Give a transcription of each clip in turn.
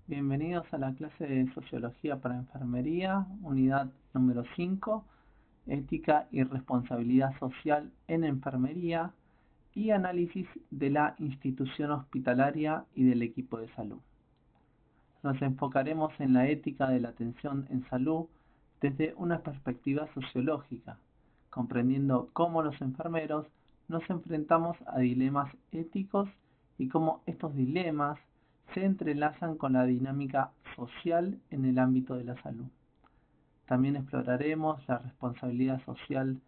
Bienvenidos a la clase de Sociología para Enfermería, unidad número 5, Ética y Responsabilidad Social en Enfermería y análisis de la institución hospitalaria y del equipo de salud. Nos enfocaremos en la ética de la atención en salud desde una perspectiva sociológica, comprendiendo cómo los enfermeros nos enfrentamos a dilemas éticos y cómo estos dilemas se entrelazan con la dinámica social en el ámbito de la salud. También exploraremos la responsabilidad social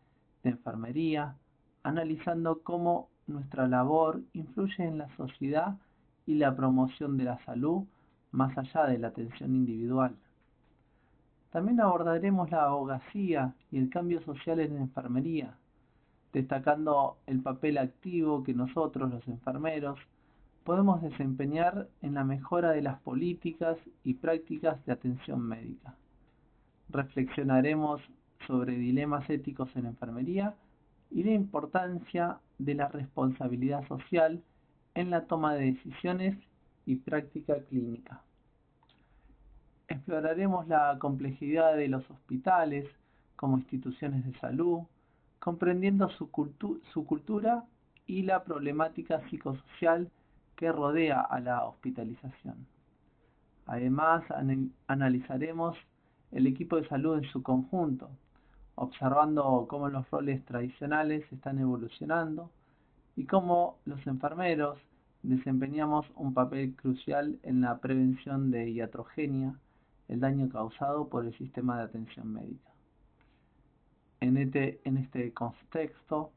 de enfermería, analizando cómo nuestra labor influye en la sociedad y la promoción de la salud más allá de la atención individual. También abordaremos la abogacía y el cambio social en la enfermería, destacando el papel activo que nosotros, los enfermeros, podemos desempeñar en la mejora de las políticas y prácticas de atención médica. Reflexionaremos sobre dilemas éticos en la enfermería y la importancia de la responsabilidad social en la toma de decisiones y práctica clínica. Exploraremos la complejidad de los hospitales como instituciones de salud, comprendiendo su cultura y la problemática psicosocial que rodea a la hospitalización. Además, analizaremos el equipo de salud en su conjunto, observando cómo los roles tradicionales están evolucionando y cómo los enfermeros desempeñamos un papel crucial en la prevención de iatrogenia, el daño causado por el sistema de atención médica. En este contexto,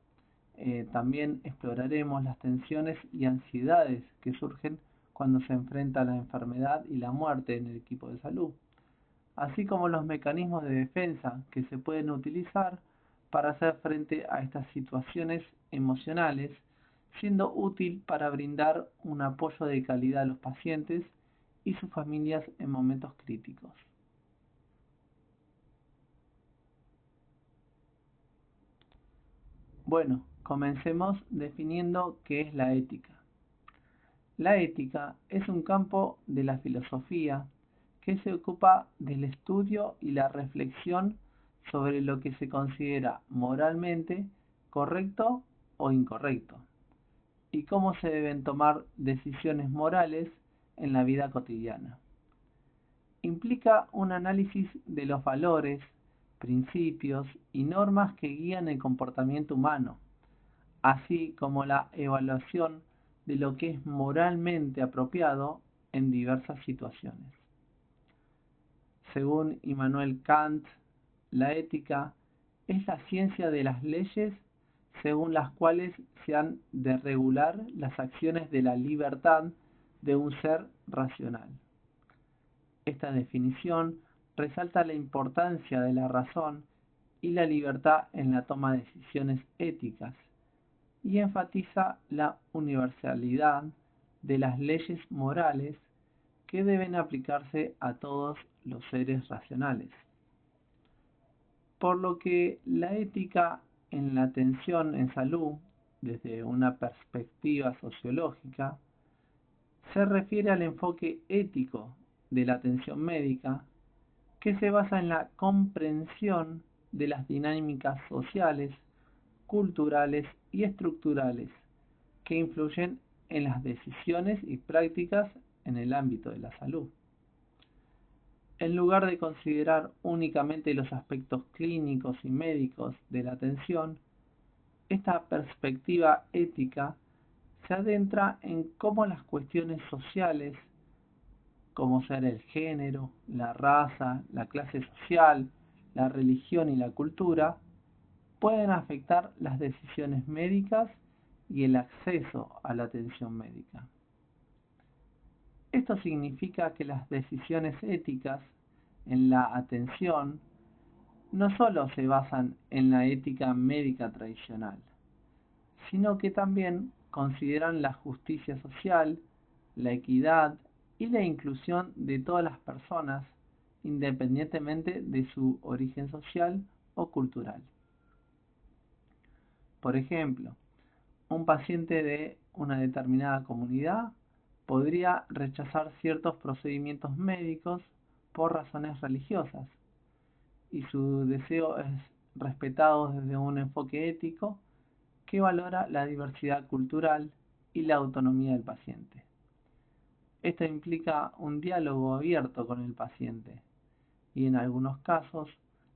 también exploraremos las tensiones y ansiedades que surgen cuando se enfrenta la enfermedad y la muerte en el equipo de salud, así como los mecanismos de defensa que se pueden utilizar para hacer frente a estas situaciones emocionales, siendo útil para brindar un apoyo de calidad a los pacientes y sus familias en momentos críticos. Bueno, comencemos definiendo qué es la ética. La ética es un campo de la filosofía que se ocupa del estudio y la reflexión sobre lo que se considera moralmente correcto o incorrecto y cómo se deben tomar decisiones morales en la vida cotidiana. Implica un análisis de los valores, principios y normas que guían el comportamiento humano, así como la evaluación de lo que es moralmente apropiado en diversas situaciones. Según Immanuel Kant, la ética es la ciencia de las leyes según las cuales se han de regular las acciones de la libertad de un ser racional. Esta definición resalta la importancia de la razón y la libertad en la toma de decisiones éticas y enfatiza la universalidad de las leyes morales que deben aplicarse a todos los seres racionales. Por lo que la ética en la atención en salud, desde una perspectiva sociológica, se refiere al enfoque ético de la atención médica que se basa en la comprensión de las dinámicas sociales, culturales y estructurales que influyen en las decisiones y prácticas en el ámbito de la salud. En lugar de considerar únicamente los aspectos clínicos y médicos de la atención, esta perspectiva ética se adentra en cómo las cuestiones sociales, como ser el género, la raza, la clase social, la religión y la cultura, pueden afectar las decisiones médicas y el acceso a la atención médica. Esto significa que las decisiones éticas en la atención no solo se basan en la ética médica tradicional, sino que también consideran la justicia social, la equidad y la inclusión de todas las personas, independientemente de su origen social o cultural. Por ejemplo, un paciente de una determinada comunidad podría rechazar ciertos procedimientos médicos por razones religiosas y su deseo es respetado desde un enfoque ético que valora la diversidad cultural y la autonomía del paciente. Esto implica un diálogo abierto con el paciente y en algunos casos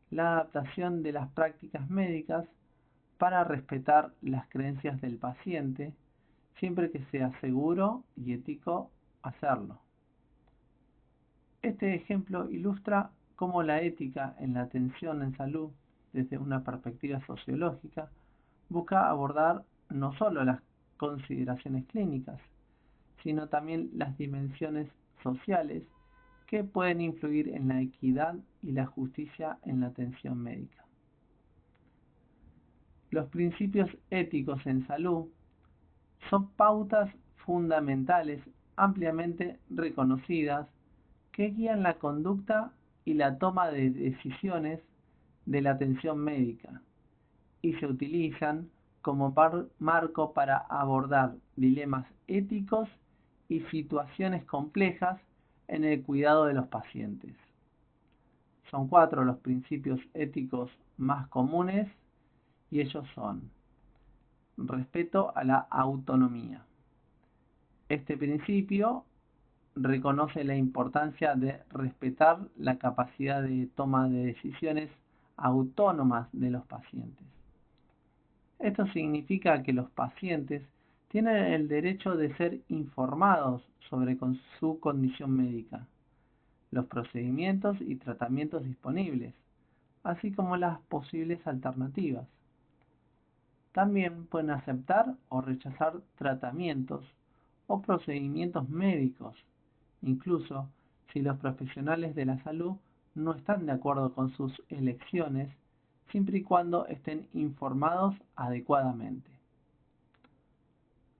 la adaptación de las prácticas médicas para respetar las creencias del paciente siempre que sea seguro y ético hacerlo. Este ejemplo ilustra cómo la ética en la atención en salud desde una perspectiva sociológica busca abordar no solo las consideraciones clínicas, sino también las dimensiones sociales que pueden influir en la equidad y la justicia en la atención médica. Los principios éticos en salud son pautas fundamentales ampliamente reconocidas que guían la conducta y la toma de decisiones de la atención médica y se utilizan como marco para abordar dilemas éticos y situaciones complejas en el cuidado de los pacientes. Son 4 los principios éticos más comunes y ellos son: respeto a la autonomía. Este principio reconoce la importancia de respetar la capacidad de toma de decisiones autónomas de los pacientes. Esto significa que los pacientes tienen el derecho de ser informados sobre su condición médica, los procedimientos y tratamientos disponibles, así como las posibles alternativas. También pueden aceptar o rechazar tratamientos o procedimientos médicos, incluso si los profesionales de la salud no están de acuerdo con sus elecciones, siempre y cuando estén informados adecuadamente.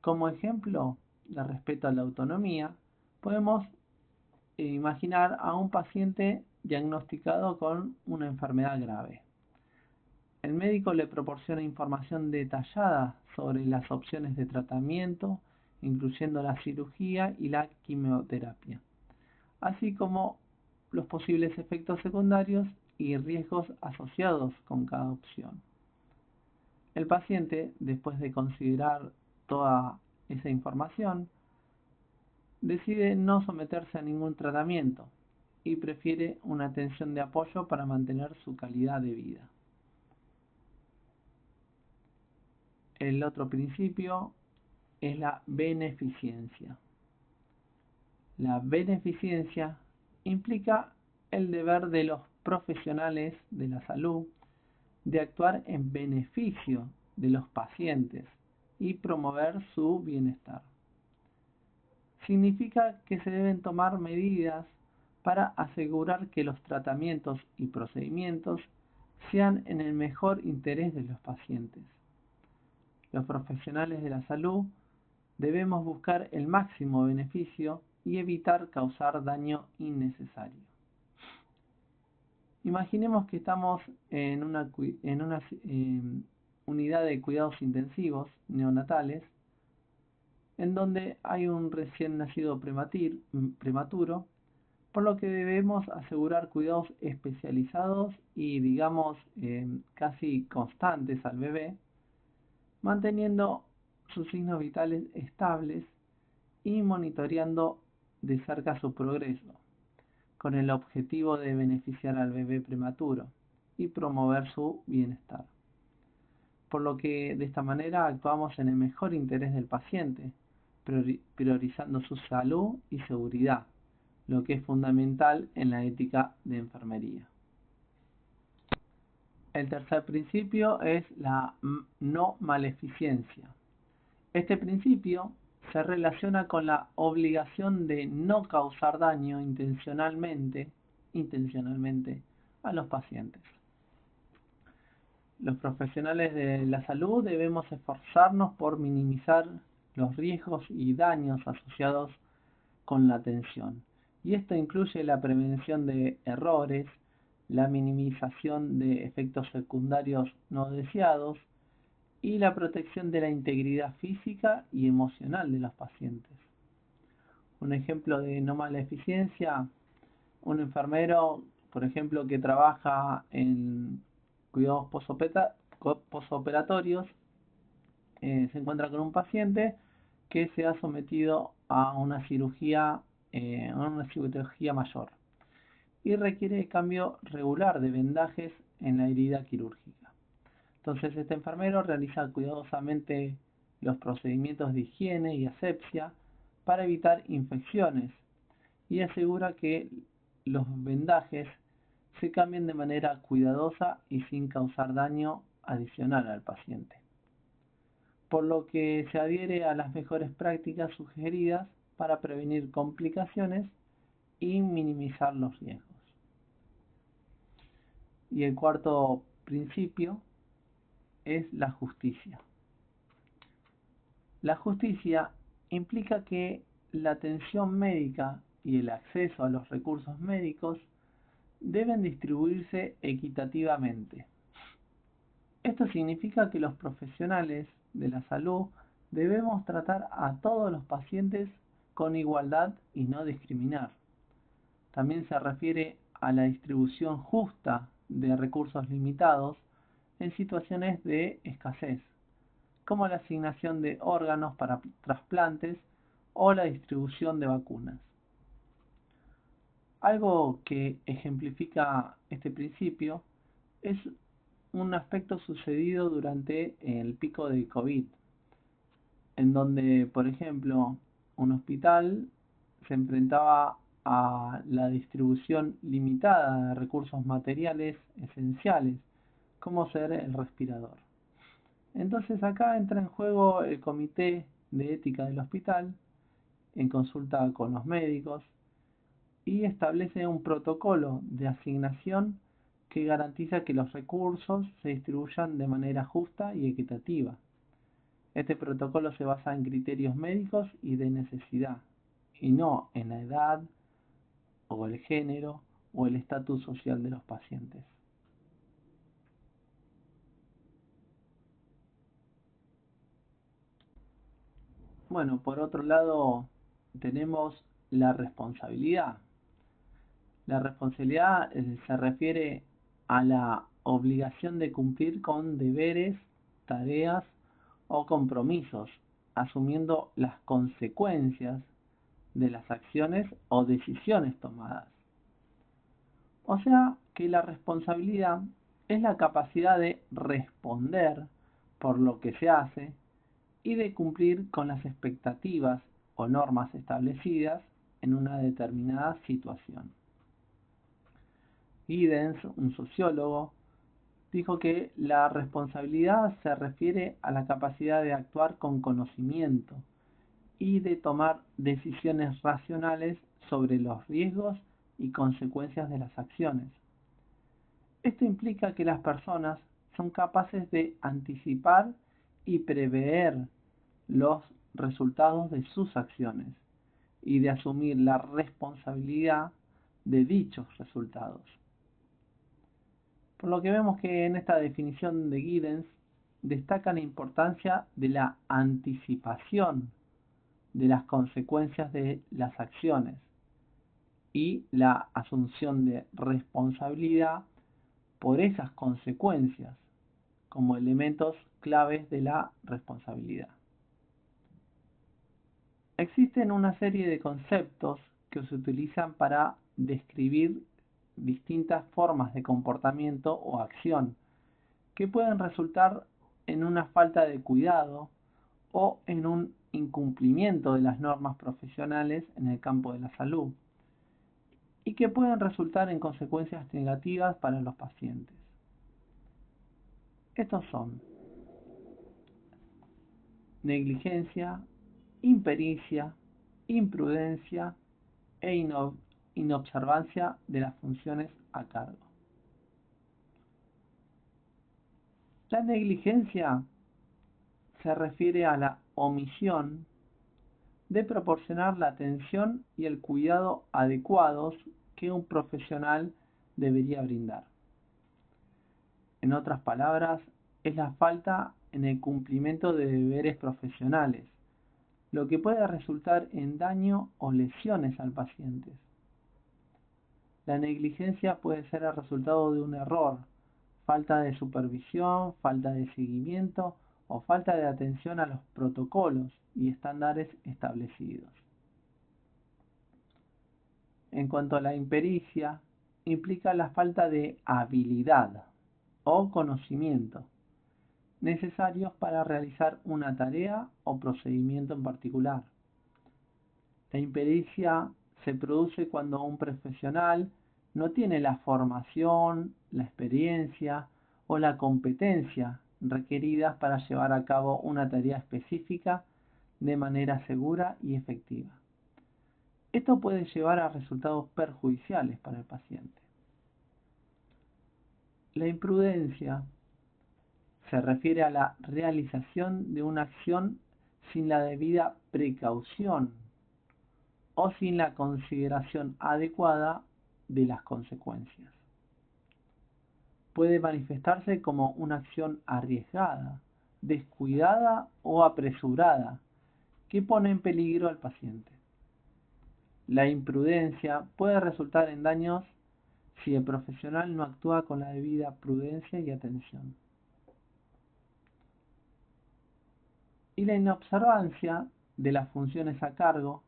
Como ejemplo de respeto a la autonomía, podemos imaginar a un paciente diagnosticado con una enfermedad grave. El médico le proporciona información detallada sobre las opciones de tratamiento, incluyendo la cirugía y la quimioterapia, así como los posibles efectos secundarios y riesgos asociados con cada opción. El paciente, después de considerar toda esa información, decide no someterse a ningún tratamiento y prefiere una atención de apoyo para mantener su calidad de vida. El otro principio es la beneficencia. La beneficencia implica el deber de los profesionales de la salud de actuar en beneficio de los pacientes y promover su bienestar. Significa que se deben tomar medidas para asegurar que los tratamientos y procedimientos sean en el mejor interés de los pacientes. Los profesionales de la salud debemos buscar el máximo beneficio y evitar causar daño innecesario. Imaginemos que estamos en una unidad de cuidados intensivos neonatales en donde hay un recién nacido prematuro, por lo que debemos asegurar cuidados especializados y, digamos, casi constantes al bebé, manteniendo sus signos vitales estables y monitoreando de cerca su progreso, con el objetivo de beneficiar al bebé prematuro y promover su bienestar. Por lo que de esta manera actuamos en el mejor interés del paciente, priorizando su salud y seguridad, lo que es fundamental en la ética de enfermería. El tercer principio es la no maleficencia. Este principio se relaciona con la obligación de no causar daño intencionalmente a los pacientes. Los profesionales de la salud debemos esforzarnos por minimizar los riesgos y daños asociados con la atención, y esto incluye la prevención de errores, la minimización de efectos secundarios no deseados y la protección de la integridad física y emocional de los pacientes. Un ejemplo de no mala eficiencia, un enfermero, por ejemplo, que trabaja en cuidados posoperatorios, se encuentra con un paciente que se ha sometido a una cirugía mayor y requiere cambio regular de vendajes en la herida quirúrgica. Entonces este enfermero realiza cuidadosamente los procedimientos de higiene y asepsia para evitar infecciones y asegura que los vendajes se cambien de manera cuidadosa y sin causar daño adicional al paciente, por lo que se adhiere a las mejores prácticas sugeridas para prevenir complicaciones y minimizar los riesgos. Y el cuarto principio es la justicia. La justicia implica que la atención médica y el acceso a los recursos médicos deben distribuirse equitativamente. Esto significa que los profesionales de la salud debemos tratar a todos los pacientes con igualdad y no discriminar. También se refiere a la distribución justa de recursos limitados en situaciones de escasez, como la asignación de órganos para trasplantes o la distribución de vacunas. Algo que ejemplifica este principio es un aspecto sucedido durante el pico de COVID, en donde, por ejemplo, un hospital se enfrentaba a la distribución limitada de recursos materiales esenciales, como ser el respirador. Entonces acá entra en juego el comité de ética del hospital, en consulta con los médicos, y establece un protocolo de asignación que garantiza que los recursos se distribuyan de manera justa y equitativa. Este protocolo se basa en criterios médicos y de necesidad, y no en la edad, o el género, o el estatus social de los pacientes. Bueno, por otro lado, tenemos la responsabilidad. La responsabilidad se refiere a la obligación de cumplir con deberes, tareas o compromisos, asumiendo las consecuencias de las acciones o decisiones tomadas. O sea que la responsabilidad es la capacidad de responder por lo que se hace y de cumplir con las expectativas o normas establecidas en una determinada situación. Giddens, un sociólogo, dijo que la responsabilidad se refiere a la capacidad de actuar con conocimiento y de tomar decisiones racionales sobre los riesgos y consecuencias de las acciones. Esto implica que las personas son capaces de anticipar y prever los resultados de sus acciones y de asumir la responsabilidad de dichos resultados. Por lo que vemos que en esta definición de Giddens destaca la importancia de la anticipación de las consecuencias de las acciones y la asunción de responsabilidad por esas consecuencias como elementos claves de la responsabilidad. Existen una serie de conceptos que se utilizan para describir distintas formas de comportamiento o acción que pueden resultar en una falta de cuidado o en un incumplimiento de las normas profesionales en el campo de la salud y que pueden resultar en consecuencias negativas para los pacientes. Estos son negligencia, impericia, imprudencia e inobservancia de las funciones a cargo. La negligencia se refiere a la omisión de proporcionar la atención y el cuidado adecuados que un profesional debería brindar. En otras palabras, es la falta en el cumplimiento de deberes profesionales, lo que puede resultar en daño o lesiones al paciente. La negligencia puede ser el resultado de un error, falta de supervisión, falta de seguimiento o falta de atención a los protocolos y estándares establecidos. En cuanto a la impericia, implica la falta de habilidad o conocimiento necesarios para realizar una tarea o procedimiento en particular. La impericia se produce cuando un profesional no tiene la formación, la experiencia o la competencia requeridas para llevar a cabo una tarea específica de manera segura y efectiva. Esto puede llevar a resultados perjudiciales para el paciente. La imprudencia se refiere a la realización de una acción sin la debida precaución o sin la consideración adecuada de las consecuencias. Puede manifestarse como una acción arriesgada, descuidada o apresurada que pone en peligro al paciente. La imprudencia puede resultar en daños si el profesional no actúa con la debida prudencia y atención. Y la inobservancia de las funciones a cargo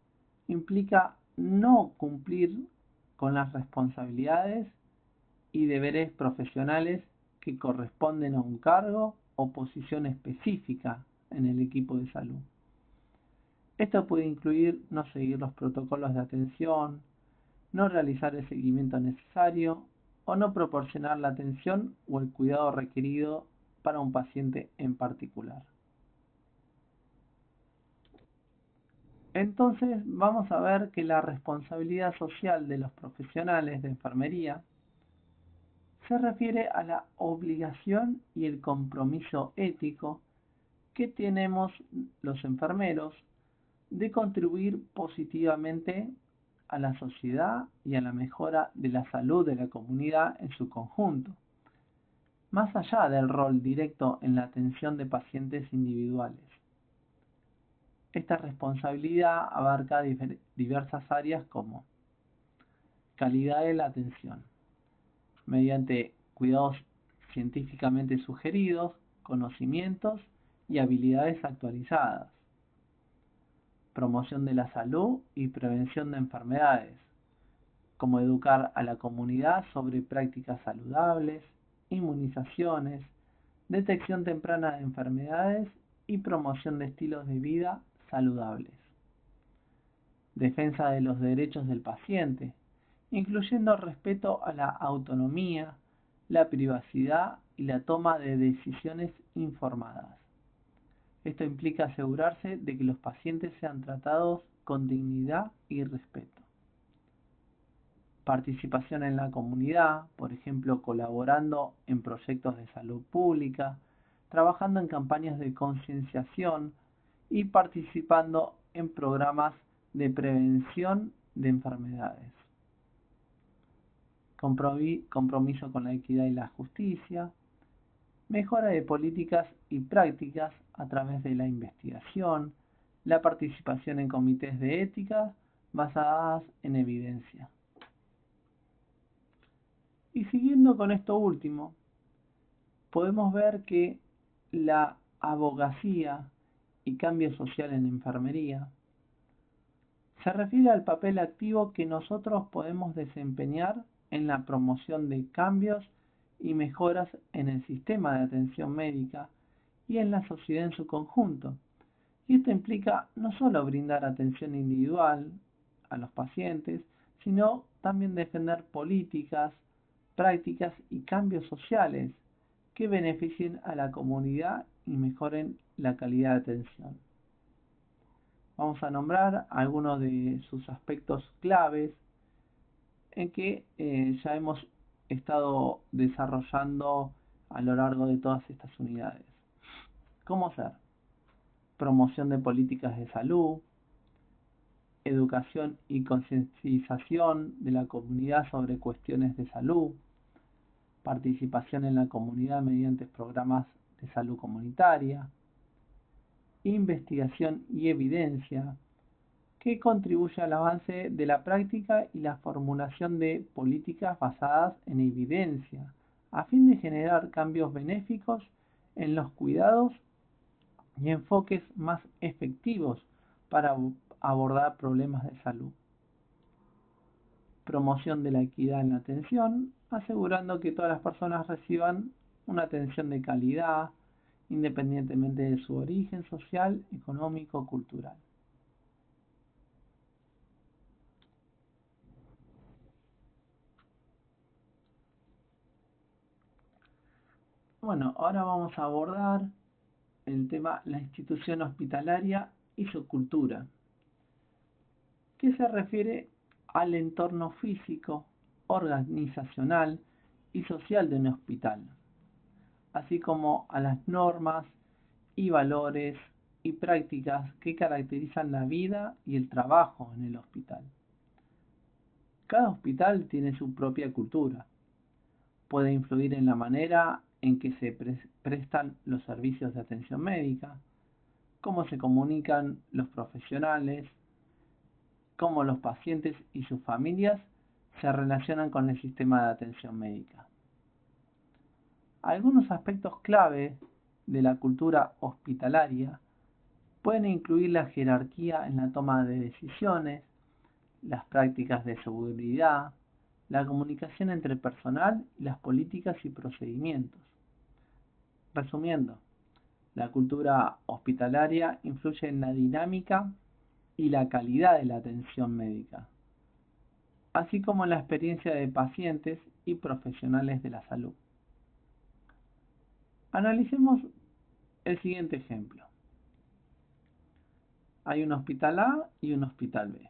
implica no cumplir con las responsabilidades y deberes profesionales que corresponden a un cargo o posición específica en el equipo de salud. Esto puede incluir no seguir los protocolos de atención, no realizar el seguimiento necesario o no proporcionar la atención o el cuidado requerido para un paciente en particular. Entonces vamos a ver que la responsabilidad social de los profesionales de enfermería se refiere a la obligación y el compromiso ético que tenemos los enfermeros de contribuir positivamente a la sociedad y a la mejora de la salud de la comunidad en su conjunto, más allá del rol directo en la atención de pacientes individuales. Esta responsabilidad abarca diversas áreas como calidad de la atención, mediante cuidados científicamente sugeridos, conocimientos y habilidades actualizadas, promoción de la salud y prevención de enfermedades, como educar a la comunidad sobre prácticas saludables, inmunizaciones, detección temprana de enfermedades y promoción de estilos de vida saludables. Defensa de los derechos del paciente, incluyendo respeto a la autonomía, la privacidad y la toma de decisiones informadas. Esto implica asegurarse de que los pacientes sean tratados con dignidad y respeto. Participación en la comunidad, por ejemplo, colaborando en proyectos de salud pública, trabajando en campañas de concienciación y participando en programas de prevención de enfermedades. Compromiso con la equidad y la justicia, mejora de políticas y prácticas a través de la investigación, la participación en comités de ética basadas en evidencia. Y siguiendo con esto último, podemos ver que la abogacía y cambio social en enfermería se refiere al papel activo que nosotros podemos desempeñar en la promoción de cambios y mejoras en el sistema de atención médica y en la sociedad en su conjunto. Y esto implica no solo brindar atención individual a los pacientes, sino también defender políticas, prácticas y cambios sociales que beneficien a la comunidad y mejoren la calidad de atención. Vamos a nombrar algunos de sus aspectos claves en que ya hemos estado desarrollando a lo largo de todas estas unidades. ¿Cómo ser? Promoción de políticas de salud, educación y concientización de la comunidad sobre cuestiones de salud, participación en la comunidad mediante programas de salud comunitaria, investigación y evidencia, que contribuye al avance de la práctica y la formulación de políticas basadas en evidencia, a fin de generar cambios benéficos en los cuidados y enfoques más efectivos para abordar problemas de salud. Promoción de la equidad en la atención, asegurando que todas las personas reciban una atención de calidad, independientemente de su origen social, económico o cultural. Bueno, ahora vamos a abordar el tema la institución hospitalaria y su cultura, que se refiere al entorno físico, organizacional y social de un hospital, así como a las normas y valores y prácticas que caracterizan la vida y el trabajo en el hospital. Cada hospital tiene su propia cultura. Puede influir en la manera en que se prestan los servicios de atención médica, cómo se comunican los profesionales, cómo los pacientes y sus familias se relacionan con el sistema de atención médica. Algunos aspectos clave de la cultura hospitalaria pueden incluir la jerarquía en la toma de decisiones, las prácticas de seguridad, la comunicación entre el personal y las políticas y procedimientos. Resumiendo, la cultura hospitalaria influye en la dinámica y la calidad de la atención médica, así como en la experiencia de pacientes y profesionales de la salud. Analicemos el siguiente ejemplo. Hay un hospital A y un hospital B.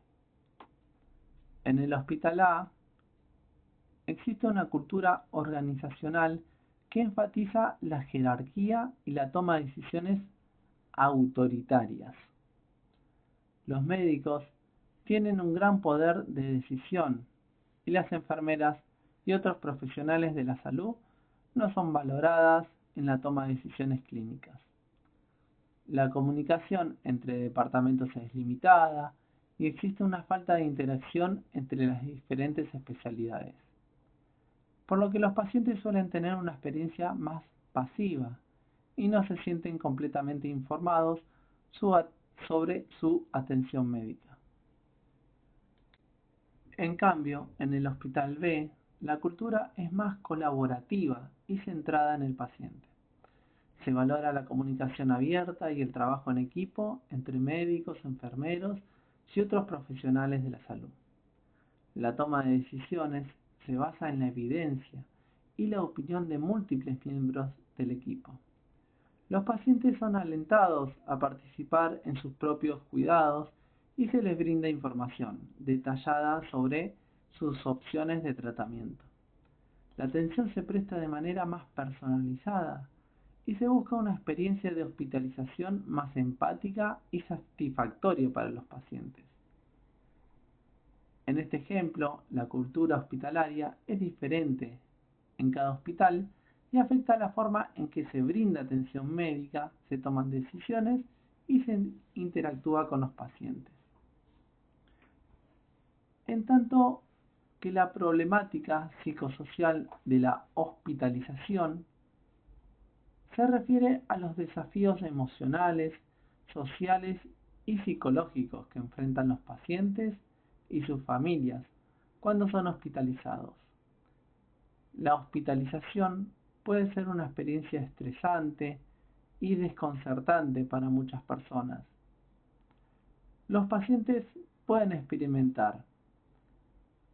En el hospital A existe una cultura organizacional que enfatiza la jerarquía y la toma de decisiones autoritarias. Los médicos tienen un gran poder de decisión y las enfermeras y otros profesionales de la salud no son valoradas en la toma de decisiones clínicas. La comunicación entre departamentos es limitada y existe una falta de interacción entre las diferentes especialidades, por lo que los pacientes suelen tener una experiencia más pasiva y no se sienten completamente informados sobre su atención médica. En cambio, en el hospital B, la cultura es más colaborativa y centrada en el paciente. Se valora la comunicación abierta y el trabajo en equipo entre médicos, enfermeros y otros profesionales de la salud. La toma de decisiones se basa en la evidencia y la opinión de múltiples miembros del equipo. Los pacientes son alentados a participar en sus propios cuidados y se les brinda información detallada sobre sus opciones de tratamiento. La atención se presta de manera más personalizada y se busca una experiencia de hospitalización más empática y satisfactoria para los pacientes. En este ejemplo, la cultura hospitalaria es diferente en cada hospital y afecta la forma en que se brinda atención médica, se toman decisiones y se interactúa con los pacientes. En tanto que la problemática psicosocial de la hospitalización se refiere a los desafíos emocionales, sociales y psicológicos que enfrentan los pacientes y sus familias cuando son hospitalizados. La hospitalización puede ser una experiencia estresante y desconcertante para muchas personas. Los pacientes pueden experimentar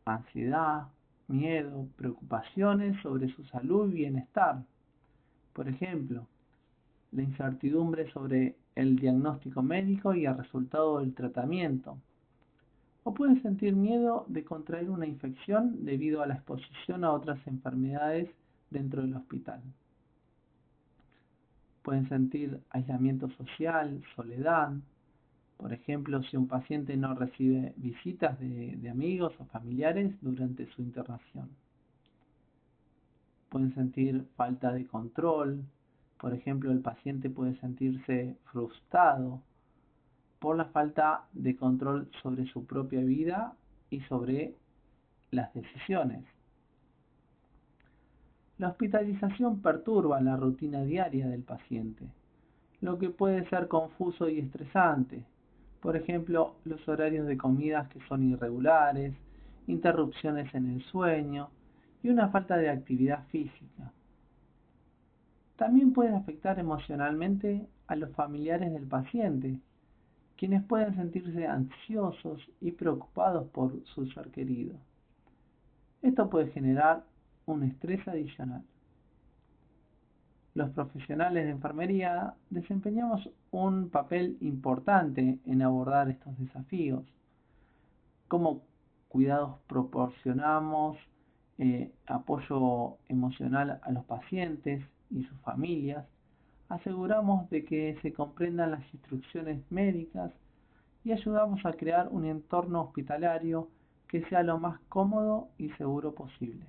ansiedad, miedo, preocupaciones sobre su salud y bienestar. Por ejemplo, la incertidumbre sobre el diagnóstico médico y el resultado del tratamiento. O pueden sentir miedo de contraer una infección debido a la exposición a otras enfermedades dentro del hospital. Pueden sentir aislamiento social, soledad. Por ejemplo, si un paciente no recibe visitas de amigos o familiares durante su internación. Pueden sentir falta de control, Por ejemplo, el paciente puede sentirse frustrado por la falta de control sobre su propia vida y sobre las decisiones. La hospitalización perturba la rutina diaria del paciente, lo que puede ser confuso y estresante. Por ejemplo, los horarios de comidas que son irregulares, interrupciones en el sueño y una falta de actividad física. También puede afectar emocionalmente a los familiares del paciente, quienes pueden sentirse ansiosos y preocupados por su ser querido. Esto puede generar un estrés adicional. Los profesionales de enfermería desempeñamos un papel importante en abordar estos desafíos. ¿Cómo cuidados proporcionamos apoyo emocional a los pacientes y sus familias? Aseguramos de que se comprendan las instrucciones médicas y ayudamos a crear un entorno hospitalario que sea lo más cómodo y seguro posible.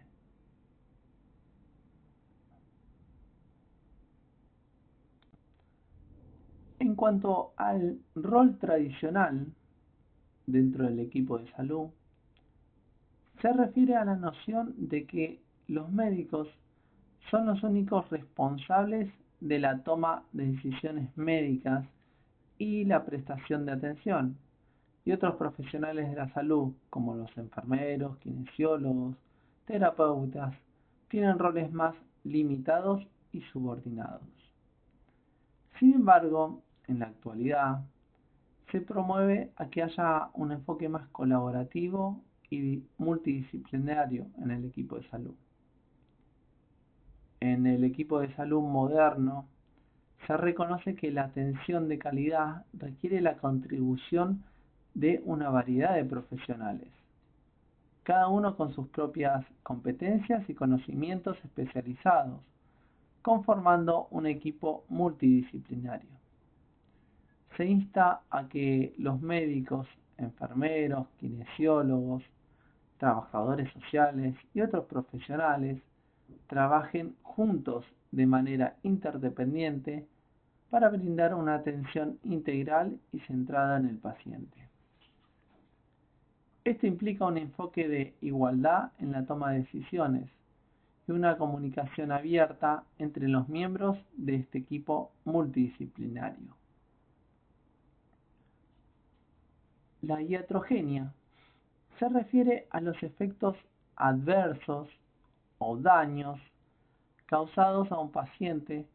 En cuanto al rol tradicional dentro del equipo de salud, se refiere a la noción de que los médicos son los únicos responsables de la toma de decisiones médicas y la prestación de atención, y otros profesionales de la salud, como los enfermeros, kinesiólogos, terapeutas, tienen roles más limitados y subordinados. Sin embargo, en la actualidad, se promueve a que haya un enfoque más colaborativo y multidisciplinario en el equipo de salud. En el equipo de salud moderno, se reconoce que la atención de calidad requiere la contribución de una variedad de profesionales, cada uno con sus propias competencias y conocimientos especializados, conformando un equipo multidisciplinario. Se insta a que los médicos, enfermeros, kinesiólogos, trabajadores sociales y otros profesionales trabajen juntos de manera interdependiente para brindar una atención integral y centrada en el paciente. Esto implica un enfoque de igualdad en la toma de decisiones y una comunicación abierta entre los miembros de este equipo multidisciplinario. La iatrogenia se refiere a los efectos adversos o daños causados a un paciente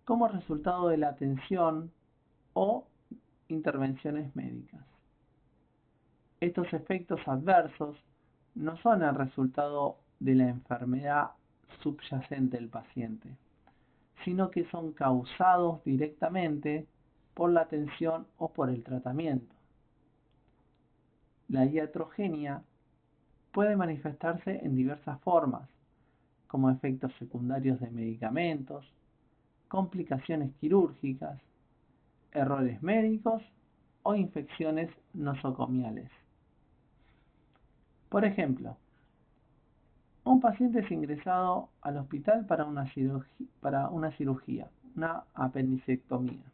como resultado de la atención o intervenciones médicas. Estos efectos adversos no son el resultado de la enfermedad subyacente del paciente, sino que son causados directamente por la atención o por el tratamiento. La iatrogenia puede manifestarse en diversas formas, como efectos secundarios de medicamentos, complicaciones quirúrgicas, errores médicos o infecciones nosocomiales. Por ejemplo, un paciente es ingresado al hospital para una cirugía, una apendicectomía.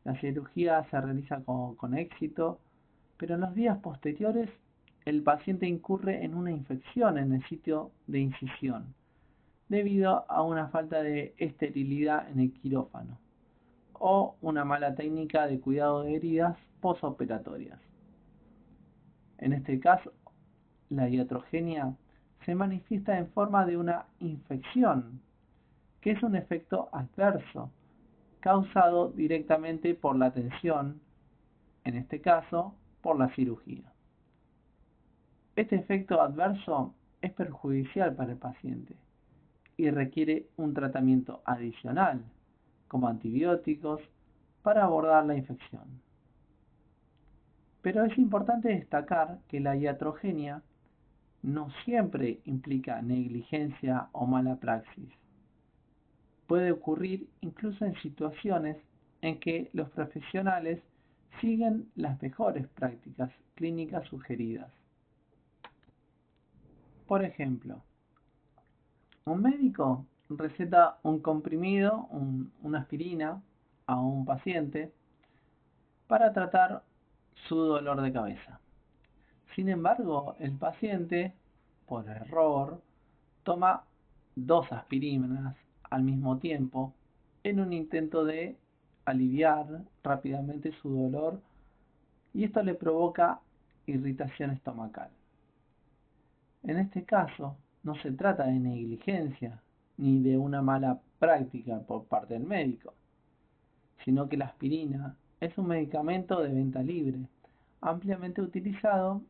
La cirugía se realiza con éxito, pero en los días posteriores el paciente incurre en una infección en el sitio de incisión, debido a una falta de esterilidad en el quirófano o una mala técnica de cuidado de heridas posoperatorias. En este caso, la iatrogenia se manifiesta en forma de una infección, que es un efecto adverso causado directamente por la atención, en este caso por la cirugía. Este efecto adverso es perjudicial para el paciente y requiere un tratamiento adicional, como antibióticos, para abordar la infección. Pero es importante destacar que la iatrogenia no siempre implica negligencia o mala praxis. Puede ocurrir incluso en situaciones en que los profesionales siguen las mejores prácticas clínicas sugeridas. Por ejemplo, un médico receta un comprimido, una aspirina, a un paciente para tratar su dolor de cabeza. Sin embargo, el paciente, por error, toma 2 aspirinas al mismo tiempo en un intento de aliviar rápidamente su dolor, y esto le provoca irritación estomacal. En este caso, no se trata de negligencia ni de una mala práctica por parte del médico, sino que la aspirina es un medicamento de venta libre, ampliamente utilizado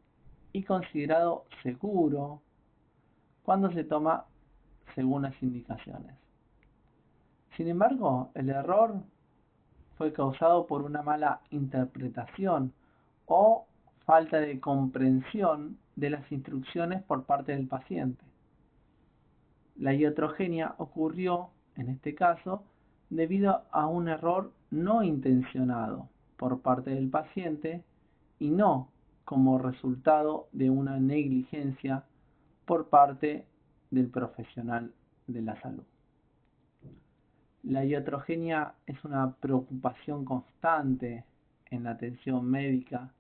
y considerado seguro cuando se toma según las indicaciones. Sin embargo, el error fue causado por una mala interpretación o falta de comprensión de las instrucciones por parte del paciente. La iatrogenia ocurrió, en este caso, debido a un error no intencionado por parte del paciente y no como resultado de una negligencia por parte del profesional de la salud. La iatrogenia es una preocupación constante en la atención médica,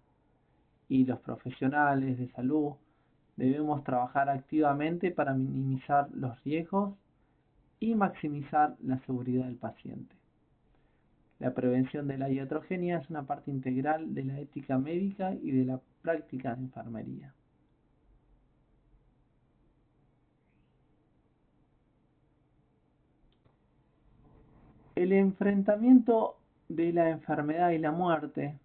y los profesionales de salud debemos trabajar activamente para minimizar los riesgos y maximizar la seguridad del paciente. La prevención de la iatrogenia es una parte integral de la ética médica y de la práctica de enfermería. El enfrentamiento de la enfermedad y la muerte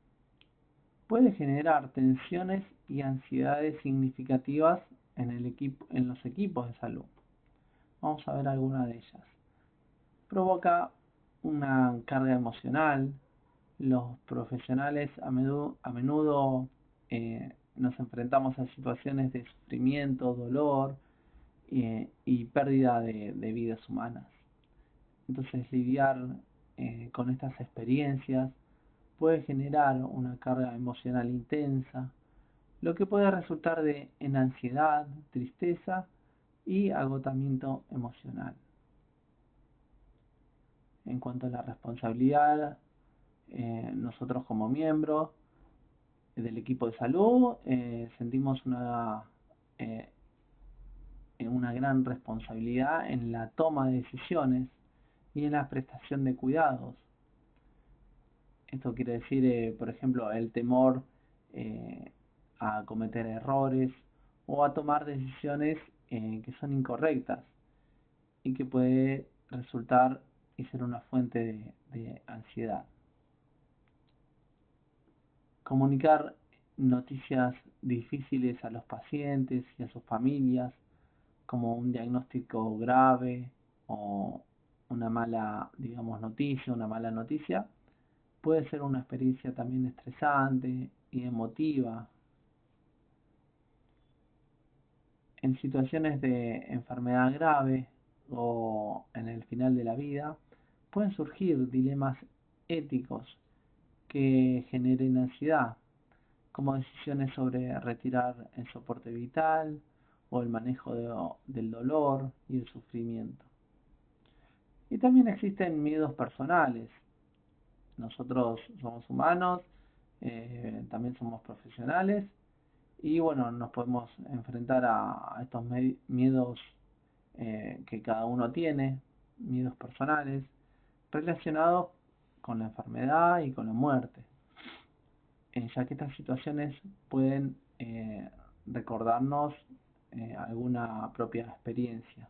puede generar tensiones y ansiedades significativas en los equipos de salud. Vamos a ver algunas de ellas. Provoca una carga emocional. Los profesionales a menudo nos enfrentamos a situaciones de sufrimiento, dolor y pérdida de vidas humanas. Entonces lidiar con estas experiencias puede generar una carga emocional intensa, lo que puede resultar en ansiedad, tristeza y agotamiento emocional. En cuanto a la responsabilidad, nosotros como miembros del equipo de salud sentimos eh, una gran responsabilidad en la toma de decisiones y en la prestación de cuidados. Esto quiere decir, por ejemplo, el temor eh, a cometer errores o a tomar decisiones que son incorrectas y que puede resultar y ser una fuente de ansiedad. Comunicar noticias difíciles a los pacientes y a sus familias, como un diagnóstico grave o una mala, digamos, noticia, una mala noticia, puede ser una experiencia también estresante y emotiva. En situaciones de enfermedad grave o en el final de la vida, pueden surgir dilemas éticos que generen ansiedad, como decisiones sobre retirar el soporte vital o el manejo del dolor y el sufrimiento. Y también existen miedos personales. Nosotros somos humanos, también somos profesionales y bueno, nos podemos enfrentar a estos miedos que cada uno tiene, miedos personales relacionados con la enfermedad y con la muerte, ya que estas situaciones pueden recordarnos alguna propia experiencia.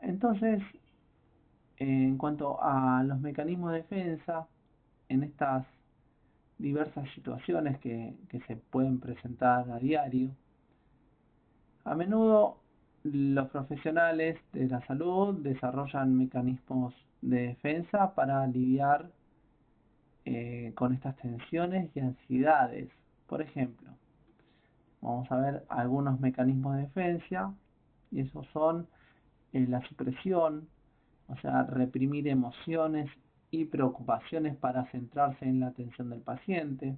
Entonces, en cuanto a los mecanismos de defensa, en estas diversas situaciones que se pueden presentar a diario, a menudo los profesionales de la salud desarrollan mecanismos de defensa para lidiar con estas tensiones y ansiedades. Por ejemplo, vamos a ver algunos mecanismos de defensa, y esos son la supresión, o sea, reprimir emociones y preocupaciones para centrarse en la atención del paciente.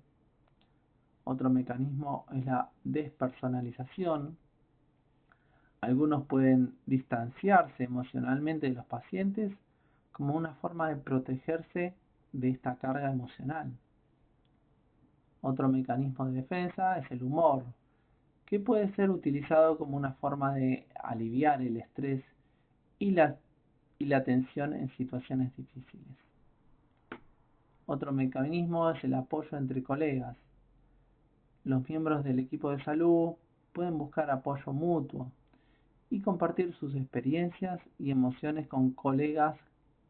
Otro mecanismo es la despersonalización, Algunos pueden distanciarse emocionalmente de los pacientes como una forma de protegerse de esta carga emocional. Otro mecanismo de defensa es el humor, que puede ser utilizado como una forma de aliviar el estrés y la tensión en situaciones difíciles. Otro mecanismo es el apoyo entre colegas. Los miembros del equipo de salud pueden buscar apoyo mutuo y compartir sus experiencias y emociones con colegas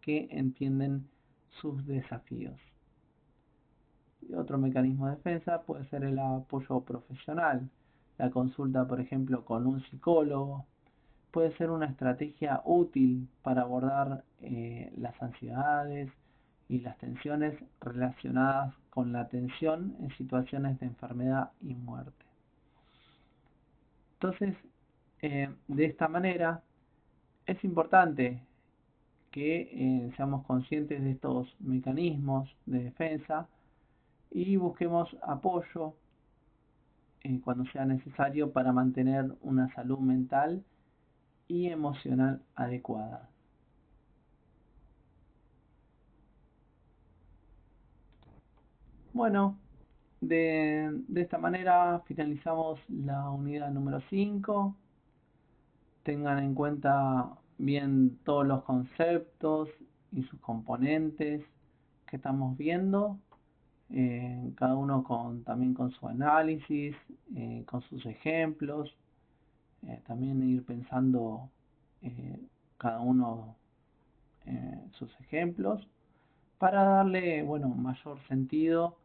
que entienden sus desafíos. Y otro mecanismo de defensa puede ser el apoyo profesional. La consulta, por ejemplo, con un psicólogo puede ser una estrategia útil para abordar las ansiedades y las tensiones relacionadas con la atención en situaciones de enfermedad y muerte. Entonces, de esta manera, es importante que seamos conscientes de estos mecanismos de defensa y busquemos apoyo cuando sea necesario para mantener una salud mental y emocional adecuada. Bueno, de esta manera finalizamos la unidad número 5. Tengan en cuenta bien todos los conceptos y sus componentes que estamos viendo, cada uno también con su análisis, con sus ejemplos, también ir pensando eh, cada uno sus ejemplos para darle, bueno, mayor sentido,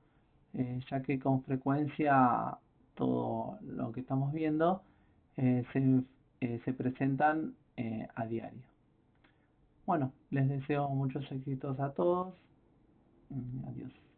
ya que con frecuencia todo lo que estamos viendo se presentan a diario. Bueno, les deseo muchos éxitos a todos. Adiós.